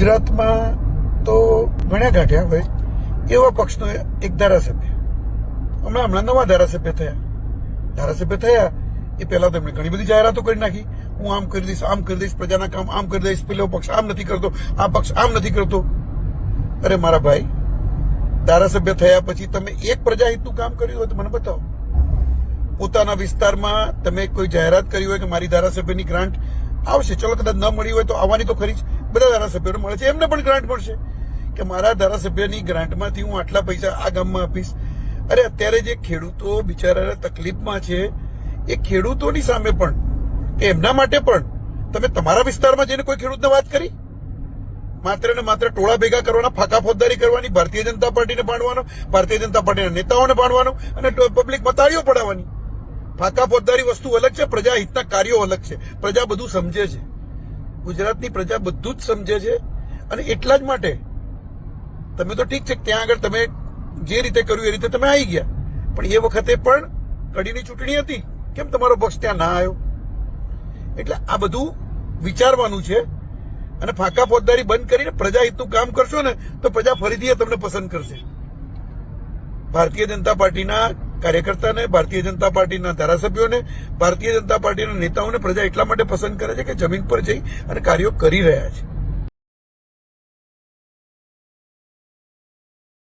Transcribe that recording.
ગુજરાતમાં તો ઘણા ગાંઠ્યા હોય એવા પક્ષનો એક ધારાસભ્ય હમણાં નવા ધારાસભ્ય થયા એ પહેલા તેમણે ઘણી બધી જાહેરાતો કરી નાખી. હું આમ કરી દઈશ, પ્રજાના કામ આમ કરી દઈશ, પેલો પક્ષ આમ નથી કરતો, આ પક્ષ આમ નથી કરતો. અરે મારા ભાઈ, ધારાસભ્ય થયા પછી તમે એક પ્રજાહિતનું કામ કર્યું હોય તો મને બતાવો. પોતાના વિસ્તારમાં તમે કોઈ જાહેરાત કરી હોય કે મારી ધારાસભ્યની ગ્રાન્ટ આવશે, ચલો કદાચ ન મળી હોય તો આવવાની તો ખરી જ, બધા ધારાસભ્યોને મળે છે, એમને પણ ગ્રાન્ટ મળશે કે મારા ધારાસભ્યની ગ્રાન્ટમાંથી હું આટલા પૈસા આ ગામમાં આપીશ. અરે અત્યારે જે ખેડૂતો બિચારા તકલીફમાં છે એ ખેડૂતોની સામે પણ એમના માટે પણ તમે તમારા વિસ્તારમાં જઈને કોઈ ખેડૂતને વાત કરી? માત્ર ને માત્ર ટોળા ભેગા કરવાના, ફાંકા ફોજદારી કરવાની, ભારતીય જનતા પાર્ટીને ભાંડવાનો, ભારતીય જનતા પાર્ટીના નેતાઓને ભાંડવાનો અને પબ્લિકમાં તાળીઓ પડાવવાની. ફાંકા ફોજદારી વસ્તુ અલગ છે, પ્રજા હિતના કાર્યો અલગ છે. પ્રજા બધું સમજે છે, ગુજરાતની પ્રજા બધું જ સમજે છે. અને એટલા જ માટે તમે તો ઠીક છે, ત્યાં આગળ તમે જે રીતે કર્યું એ રીતે તમે આવી ગયા, પણ એ વખતે પણ કડીની ચૂંટણી હતી, કેમ તમારો પક્ષ ત્યાં ના આવ્યો? એટલે આ બધું વિચારવાનું છે. અને ફાંકા ફોજદારી બંધ કરીને પ્રજાહિતનું કામ કરશો ને તો પ્રજા ફરીથી તમને પસંદ કરશે. ભારતીય જનતા પાર્ટીના કાર્યકર્તાને, ભારતીય જનતા પાર્ટીના ધારાસભ્યોને, ભારતીય જનતા પાર્ટીના નેતાઓને પ્રજા એટલા માટે પસંદ કરે છે કે જમીન પર જઈ અને કાર્યો કરી રહ્યા છે.